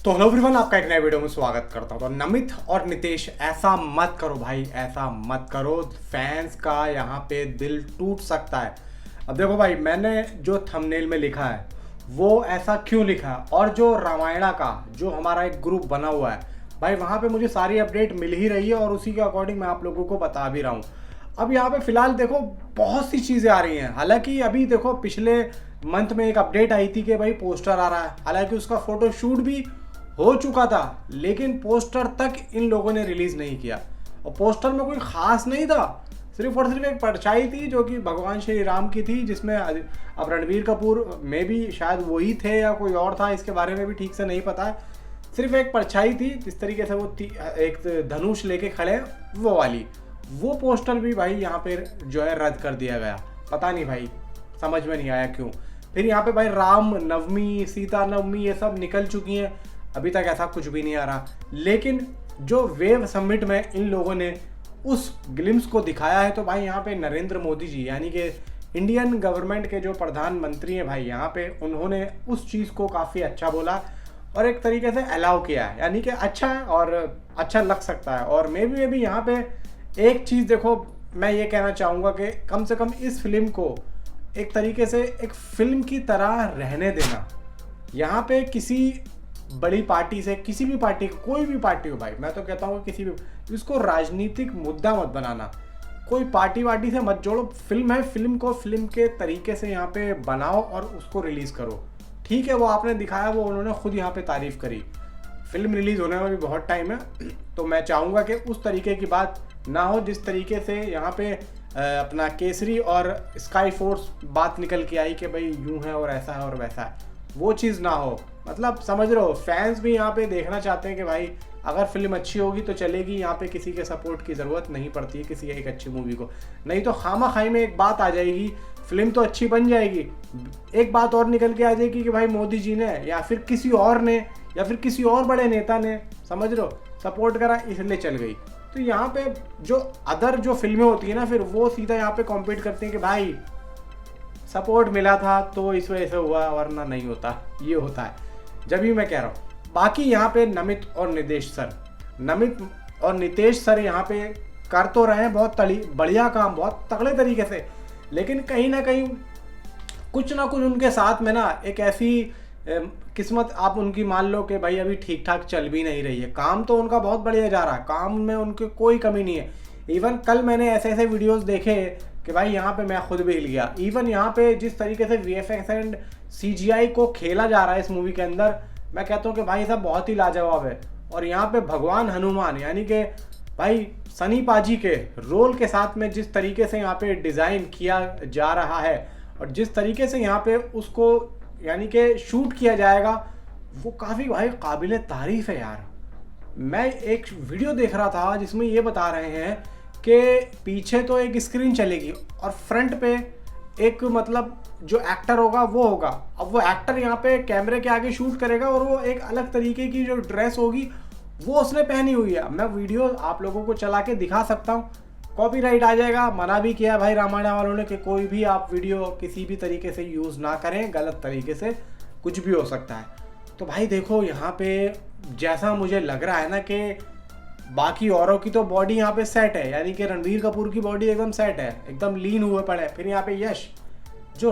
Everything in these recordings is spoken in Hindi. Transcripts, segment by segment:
तो हेलो एवरीवन, आपका एक नए वीडियो में स्वागत करता हूँ। तो नमित और नितेश, ऐसा मत करो भाई, ऐसा मत करो। फैंस का यहाँ पे दिल टूट सकता है। अब देखो भाई, मैंने जो थंबनेल में लिखा है वो ऐसा क्यों लिखा है, और जो रामायणा का जो हमारा एक ग्रुप बना हुआ है भाई, वहाँ पे मुझे सारी अपडेट मिल ही रही है और उसी के अकॉर्डिंग मैं आप लोगों को बता भी रहा हूँ। अब यहाँ पे फिलहाल देखो बहुत सी चीज़ें आ रही हैं। हालांकि अभी देखो पिछले मंथ में एक अपडेट आई थी कि भाई पोस्टर आ रहा है, हालांकि उसका फोटो शूट भी हो चुका था, लेकिन पोस्टर तक इन लोगों ने रिलीज नहीं किया। और पोस्टर में कोई खास नहीं था, सिर्फ और सिर्फ एक परछाई थी जो कि भगवान श्री राम की थी, जिसमें अब रणबीर कपूर में भी शायद वही थे या कोई और था, इसके बारे में भी ठीक से नहीं पता है। सिर्फ एक परछाई थी, जिस तरीके से वो एक धनुष लेके खड़े वो वाली, वो पोस्टर भी भाई यहाँ पे जो है रद्द कर दिया गया। पता नहीं भाई, समझ में नहीं आया क्यों। फिर यहाँ पे भाई राम नवमी, सीता नवमी, ये सब निकल चुकी हैं, अभी तक ऐसा कुछ भी नहीं आ रहा। लेकिन जो वेव समिट में इन लोगों ने उस ग्लिम्स को दिखाया है, तो भाई यहाँ पे नरेंद्र मोदी जी यानी कि इंडियन गवर्नमेंट के जो प्रधानमंत्री हैं भाई, यहाँ पे उन्होंने उस चीज़ को काफ़ी अच्छा बोला और एक तरीके से अलाउ किया है, यानी कि अच्छा है और अच्छा लग सकता है। और मे भी यहाँ पे एक चीज़ देखो, मैं ये कहना चाहूँगा कि कम से कम इस फिल्म को एक तरीके से एक फिल्म की तरह रहने देना। यहाँ पे किसी बड़ी पार्टी से, किसी भी पार्टी, कोई भी पार्टी हो भाई, मैं तो कहता हूँ किसी भी, इसको राजनीतिक मुद्दा मत बनाना। कोई पार्टी वार्टी से मत जोड़ो। फिल्म है, फिल्म को फिल्म के तरीके से यहाँ पे बनाओ और उसको रिलीज़ करो। ठीक है, वो आपने दिखाया, वो उन्होंने खुद यहाँ पे तारीफ करी। फिल्म रिलीज होने में भी बहुत टाइम है, तो मैं चाहूँगा कि उस तरीके की बात ना हो जिस तरीके से यहाँ पे अपना केसरी और स्काई फोर्स बात निकल के आई कि भाई यूं है और ऐसा है और वैसा है, वो चीज़ ना हो। मतलब समझ रहे हो, फैंस भी यहाँ पे देखना चाहते हैं कि भाई अगर फिल्म अच्छी होगी तो चलेगी, यहाँ पे किसी के सपोर्ट की ज़रूरत नहीं पड़ती है किसी एक अच्छी मूवी को। नहीं तो खामा खाई में एक बात आ जाएगी, फिल्म तो अच्छी बन जाएगी, एक बात और निकल के आ जाएगी कि भाई मोदी जी ने या फिर किसी और ने या फिर किसी और बड़े नेता ने, समझ रहे हो, सपोर्ट करा इसलिए चल गई। तो यहाँ पे जो अदर जो फिल्में होती है ना, फिर वो सीधा यहाँ पे कॉम्पीट करती हैं कि भाई सपोर्ट मिला था तो इस वजह से हुआ, वरना नहीं होता। ये होता है, जब भी मैं कह रहा हूँ। बाकी यहाँ पे नमित और नितेश सर यहाँ पे कर तो रहे हैं बहुत बढ़िया काम, बहुत तगड़े तरीके से, लेकिन कहीं ना कहीं कुछ ना कुछ उनके साथ में ना एक ऐसी किस्मत आप उनकी मान लो कि भाई अभी ठीक ठाक चल भी नहीं रही है। काम तो उनका बहुत बढ़िया जा रहा है, काम में उनके कोई कमी नहीं है। इवन कल मैंने ऐसे वीडियोस देखे कि भाई यहाँ पे मैं खुद भी हिल गया। इवन यहाँ पे जिस तरीके से VFX एंड CGI को खेला जा रहा है इस मूवी के अंदर, मैं कहता हूँ कि भाई साहब बहुत ही लाजवाब है। और यहाँ पे भगवान हनुमान यानी कि भाई सनी पाजी के रोल के साथ में जिस तरीके से यहाँ पे डिज़ाइन किया जा रहा है और जिस तरीके से यहाँ पे उसको यानी कि शूट किया जाएगा, वो काफ़ी भाई काबिल तारीफ है यार। मैं एक वीडियो देख रहा था जिसमें ये बता रहे हैं कि पीछे तो एक स्क्रीन चलेगी और फ्रंट पे एक मतलब जो एक्टर होगा वो होगा। अब वो एक्टर यहाँ पे कैमरे के आगे शूट करेगा और वो एक अलग तरीके की जो ड्रेस होगी वो उसने पहनी हुई है। मैं वीडियो आप लोगों को चला के दिखा सकता हूँ, कॉपीराइट आ जाएगा। मना भी किया भाई रामायण वालों ने कि कोई भी आप वीडियो किसी भी तरीके से यूज़ ना करें, गलत तरीके से कुछ भी हो सकता है। तो भाई देखो यहाँ पे जैसा मुझे लग रहा है ना कि बाकी औरों की तो बॉडी यहाँ पे सेट है, यानी कि रणबीर कपूर की बॉडी एकदम सेट है, एकदम लीन हुए पड़े। फिर यहाँ पे यश, जो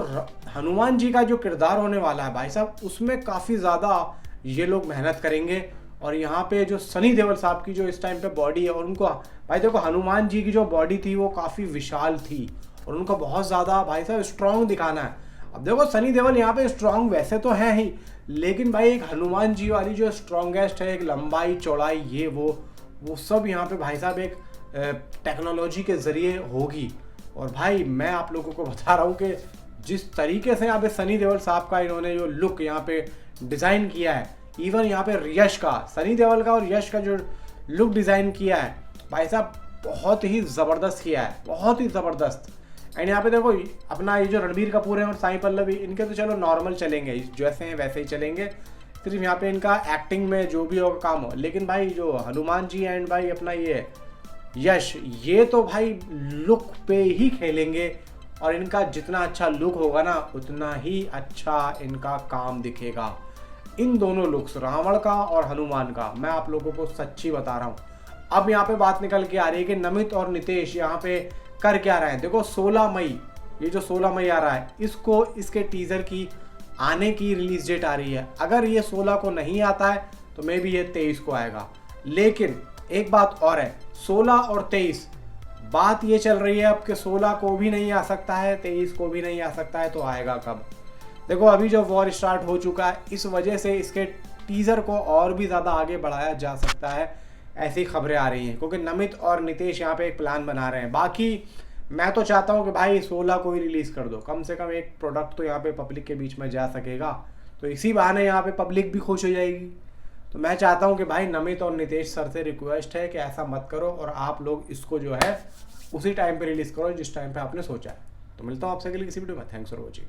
हनुमान जी का जो किरदार होने वाला है भाई साहब, उसमें काफ़ी ज़्यादा ये लोग मेहनत करेंगे। और यहाँ पे जो सनी देओल साहब की जो इस टाइम पे बॉडी है, और उनको भाई देखो हनुमान जी की जो बॉडी थी वो काफ़ी विशाल थी और उनको बहुत ज़्यादा भाई साहब स्ट्रॉन्ग दिखाना है। अब देखो सनी देओल यहाँ पे स्ट्रॉन्ग वैसे तो है ही, लेकिन भाई एक हनुमान जी वाली जो स्ट्रॉन्गेस्ट है, एक लंबाई चौड़ाई ये वो सब यहाँ पे भाई साहब एक टेक्नोलॉजी के ज़रिए होगी। और भाई मैं आप लोगों को बता रहा हूँ कि जिस तरीके से यहाँ पे सनी देओल साहब का इन्होंने जो लुक यहाँ पे डिज़ाइन किया है, इवन यहाँ पे यश का, सनी देओल का और यश का जो लुक डिज़ाइन किया है भाई साहब, बहुत ही ज़बरदस्त किया है, बहुत ही ज़बरदस्त। एंड यहाँ पे देखो अपना ये जो रणबीर कपूर है और साई पल्लवी, इनके तो चलो नॉर्मल चलेंगे, जैसे हैं वैसे ही चलेंगे, सिर्फ यहाँ पे इनका एक्टिंग में जो भी होगा काम हो। लेकिन भाई जो हनुमान जी एंड भाई अपना ये यश, ये तो भाई लुक पे ही खेलेंगे और इनका जितना अच्छा लुक होगा ना उतना ही अच्छा इनका काम दिखेगा। इन दोनों लुक्स, रावण का और हनुमान का, मैं आप लोगों को सच्ची बता रहा हूँ। अब यहाँ पे बात निकल के आ रही है कि नमित और नितेश यहाँ पे कर क्या रहे हैं। देखो 16 मई, ये जो 16 मई आ रहा है, इसको इसके टीजर की आने की रिलीज डेट आ रही है। अगर ये 16 को नहीं आता है तो मे बी ये 23 को आएगा। लेकिन एक बात और है, 16 और 23 बात ये चल रही है अब कि 16 को भी नहीं आ सकता है, 23 को भी नहीं आ सकता है, तो आएगा कब? देखो अभी जो वॉर स्टार्ट हो चुका है, इस वजह से इसके टीजर को और भी ज़्यादा आगे बढ़ाया जा सकता है, ऐसी खबरें आ रही हैं, क्योंकि नमित और नितेश यहाँ पे एक प्लान बना रहे हैं। बाकी मैं तो चाहता हूँ कि भाई 16 को ही रिलीज़ कर दो, कम से कम एक प्रोडक्ट तो यहाँ पे पब्लिक के बीच में जा सकेगा, तो इसी बहाने यहाँ पे पब्लिक भी खुश हो जाएगी। तो मैं चाहता हूँ कि भाई नमित और नितेश सर से रिक्वेस्ट है कि ऐसा मत करो और आप लोग इसको जो है उसी टाइम पे रिलीज़ करो जिस टाइम पे आपने सोचा है। तो मिलता हूँ आपसे अगली किसी वीडियो में। Thanks for watching.